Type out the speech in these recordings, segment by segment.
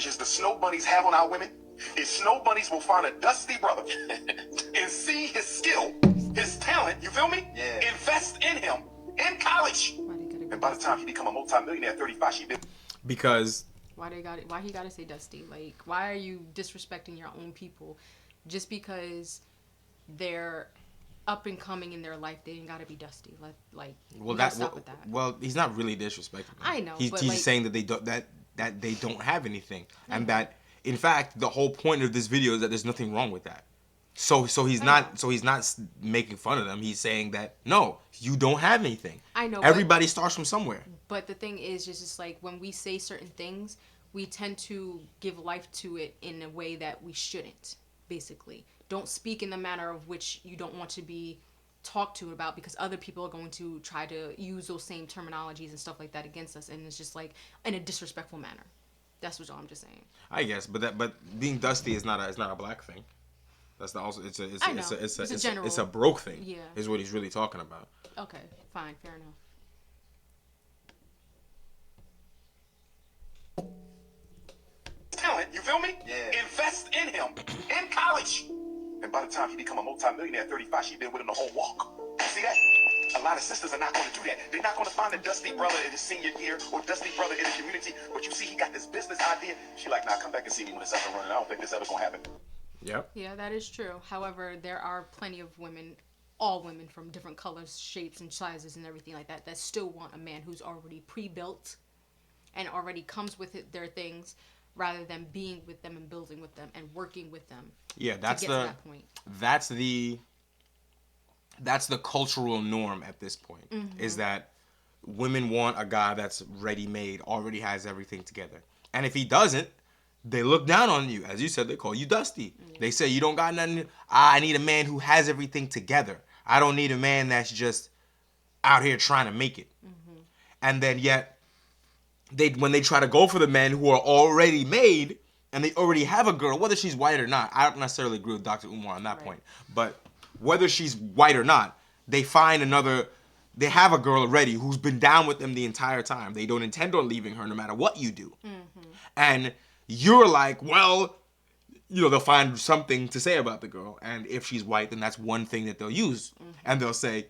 visions the snow bunnies have on our women is snow bunnies will find a dusty brother and see his skill, his talent, you feel me? Yeah. Invest in him in college. And by the time he become a multi-millionaire at 35, she been... Because... Why he gotta say dusty? Like, why are you disrespecting your own people just because they're up and coming in their life? They ain't gotta be dusty. Stop with that. Well, he's not really disrespecting them. I know. He's saying that they don't have anything, and that in fact the whole point of this video is that there's nothing wrong with that. So he's not making fun of them. He's saying that no, you don't have anything. I know. Everybody starts from somewhere. But the thing is, just like when we say certain things, we tend to give life to it in a way that we shouldn't. Basically, don't speak in the manner of which you don't want to be talked to about, because other people are going to try to use those same terminologies and stuff like that against us, and it's just like in a disrespectful manner. That's what I'm just saying. I guess, but being dusty is not a black thing. That's not also it's a broke thing. Yeah, is what he's really talking about. Okay, fine, fair enough. Talent, you feel me? Yeah. Invest in him in college. And by the time he become a multi-millionaire at 35, she been with him the whole walk. See that? A lot of sisters are not going to do that. They're not going to find a dusty brother in his senior year or dusty brother in the community. But you see, he got this business idea. She like, nah, come back and see me when it's up and running. I don't think this ever going to happen. Yep. Yeah, that is true. However, there are plenty of women, all women from different colors, shapes, and sizes and everything like that still want a man who's already pre-built and already comes with their things, rather than being with them and building with them and working with them. Yeah, that's to that point. That's the cultural norm at this point. Mm-hmm. Is that women want a guy that's ready-made, already has everything together. And if he doesn't, they look down on you. As you said, they call you dusty. Yeah. They say you don't got nothing. I need a man who has everything together. I don't need a man that's just out here trying to make it. Mm-hmm. And then yet, when they try to go for the men who are already made and they already have a girl, whether she's white or not, I don't necessarily agree with Dr. Umar on that point. But whether she's white or not, they have a girl already who's been down with them the entire time. They don't intend on leaving her no matter what you do. Mm-hmm. And you're like, well, they'll find something to say about the girl. And if she's white, then that's one thing that they'll use. Mm-hmm. And they'll say,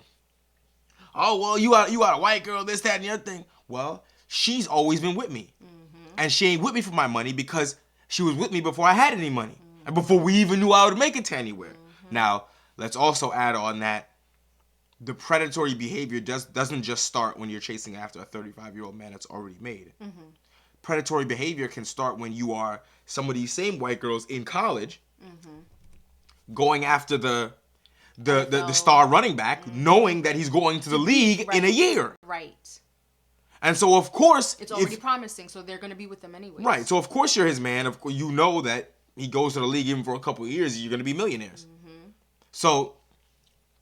oh, well, you are a white girl, this, that, and the other thing. Well, she's always been with me. Mm-hmm. And she ain't with me for my money because she was with me before I had any money. Mm-hmm. And before we even knew I would make it to anywhere. Mm-hmm. Now, let's also add on that the predatory behavior doesn't just start when you're chasing after a 35-year-old man that's already made. Mm-hmm. Predatory behavior can start when you are some of these same white girls in college, mm-hmm. going after the star running back, mm-hmm. knowing that he's going to the league in a year. Right. And so, of course... It's already promising, so they're going to be with them anyway. Right. So, of course, you're his man. Of course, you know that he goes to the league even for a couple of years, you're going to be millionaires. Mm-hmm. So,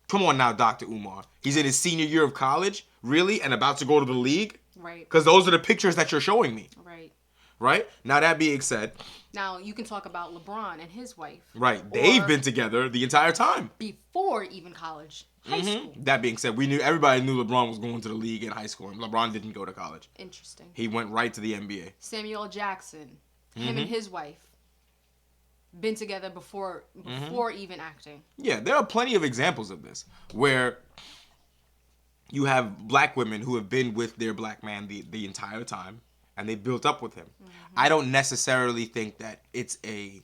come on now, Dr. Umar. He's in his senior year of college, really, and about to go to the league? Right. Because those are the pictures that you're showing me. Right. Right? Now, that being said... Now, you can talk about LeBron and his wife. Right. They've been together the entire time. Before even college. High school. That being said, everybody knew LeBron was going to the league in high school, and LeBron didn't go to college. Interesting. He went right to the NBA. Samuel Jackson, him and his wife, been together before even acting. Yeah, there are plenty of examples of this, where you have black women who have been with their black man the entire time, and they built up with him. Mm-hmm. I don't necessarily think that it's a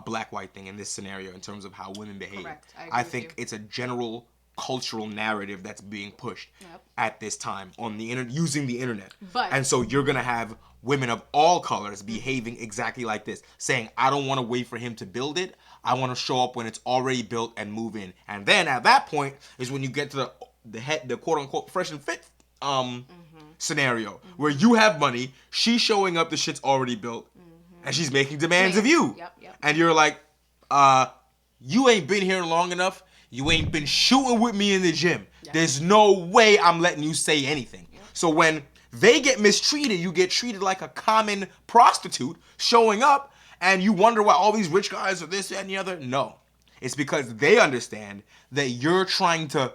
black-white thing in this scenario in terms of how women behave. Correct. I think it's a general cultural narrative that's being pushed at this time on the using the internet. And so you're going to have women of all colors behaving exactly like this, saying, I don't want to wait for him to build it. I want to show up when it's already built and move in. And then at that point is when you get to the quote-unquote fresh and fit scenario, where you have money, she's showing up, the shit's already built, and she's making demands of you. Yep. And you're like, you ain't been here long enough. You ain't been shooting with me in the gym. Yep. There's no way I'm letting you say anything. Yep. So when they get mistreated, you get treated like a common prostitute showing up, and you wonder why all these rich guys are this, that, and the other. No. It's because they understand that you're trying to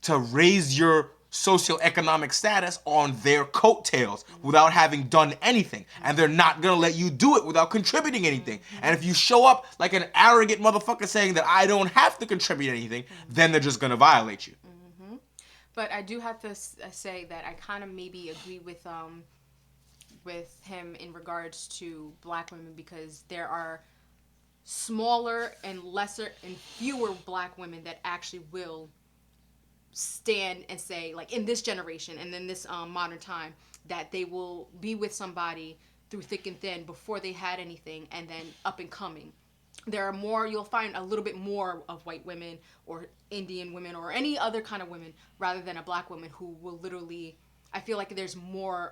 raise your socioeconomic status on their coattails without having done anything. And they're not gonna let you do it without contributing anything. And if you show up like an arrogant motherfucker saying that I don't have to contribute anything, then they're just gonna violate you. But I do have to say that I kind of maybe agree with him in regards to black women, because there are smaller and lesser and fewer black women that actually will stand and say, like in this generation and in this modern time, that they will be with somebody through thick and thin before they had anything, and then up and coming. There are more, you'll find a little bit more of white women or Indian women or any other kind of women rather than a black woman who will literally, I feel like there's more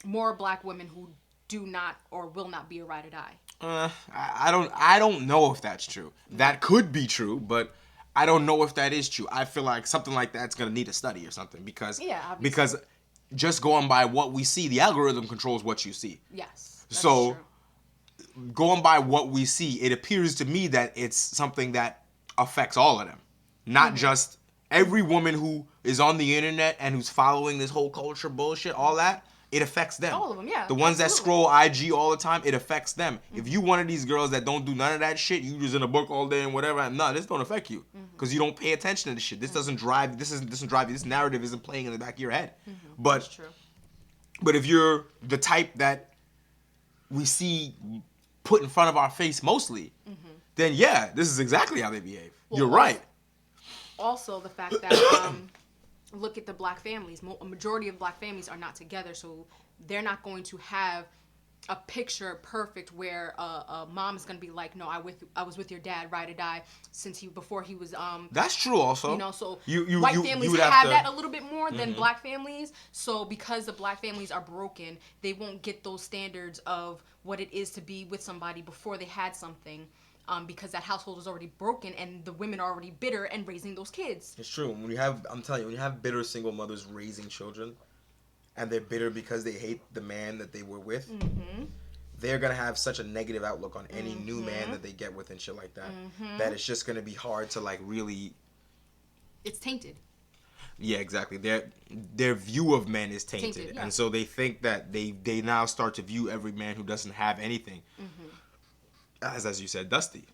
black women who do not or will not be a ride or die. I don't know if that's true. That could be true, but I don't know if that is true. I feel like something like that's gonna need a study or something, because just going by what we see, the algorithm controls what you see. Yes. So true. Going by what we see, it appears to me that it's something that affects all of them, not just every woman who is on the internet and who's following this whole culture bullshit, all that. It affects them. All of them, yeah. The ones that scroll IG all the time, it affects them. If you one of these girls that don't do none of that shit, you just in a book all day and whatever, no, this don't affect you, because you don't pay attention to this shit. This doesn't drive. Doesn't drive you. This narrative isn't playing in the back of your head. But That's true. But if you're the type that we see put in front of our face mostly, then yeah, this is exactly how they behave. Well, you're right. Also, the fact that look at the black families. A majority of black families are not together, so they're not going to have a picture perfect where a mom is going to be like, no, I was with your dad, ride or die, before he was That's true also. You know, so you white families have that a little bit more than black families. So because the black families are broken, they won't get those standards of what it is to be with somebody before they had something. Because that household is already broken and the women are already bitter and raising those kids. It's true. I'm telling you, when you have bitter single mothers raising children, and they're bitter because they hate the man that they were with, they're gonna have such a negative outlook on any new man that they get with and shit like that, that it's just gonna be hard to like really. It's tainted. Yeah, exactly. Their view of men is tainted, yeah. And so they think that they now start to view every man who doesn't have anything as you said, dusty.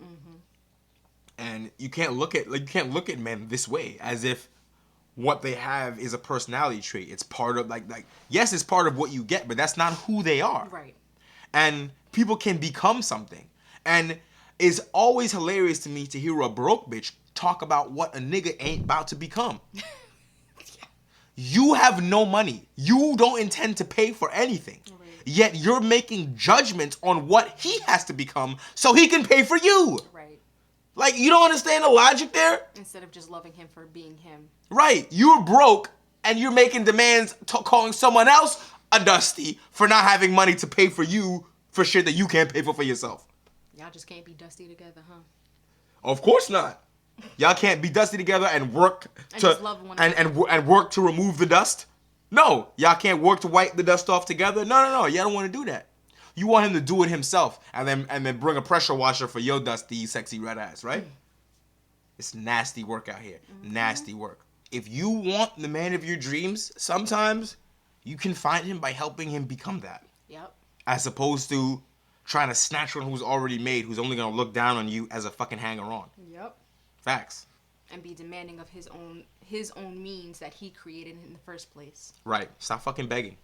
And you can't look at men this way, as if what they have is a personality trait. It's part of like yes, it's part of what you get, but that's not who they are. Right. And people can become something. And it's always hilarious to me to hear a broke bitch talk about what a nigga ain't about to become. You have no money. You don't intend to pay for anything. Right. Yet you're making judgments on what he has to become so he can pay for you. Right. Like, you don't understand the logic there? Instead of just loving him for being him. Right. You're broke and you're making demands calling someone else a dusty for not having money to pay for you for shit that you can't pay for yourself. Y'all just can't be dusty together, huh? Of course not. Y'all can't be dusty together and work and work to remove the dust. No, y'all can't work to wipe the dust off together. No. Y'all don't want to do that. You want him to do it himself and then bring a pressure washer for your dusty, sexy red ass, right? It's nasty work out here. Nasty work. If you want the man of your dreams, sometimes you can find him by helping him become that. Yep. As opposed to trying to snatch one who's already made, who's only gonna look down on you as a fucking hanger-on. Yep. Facts. And be demanding of his own means that he created in the first place. Right. Stop fucking begging.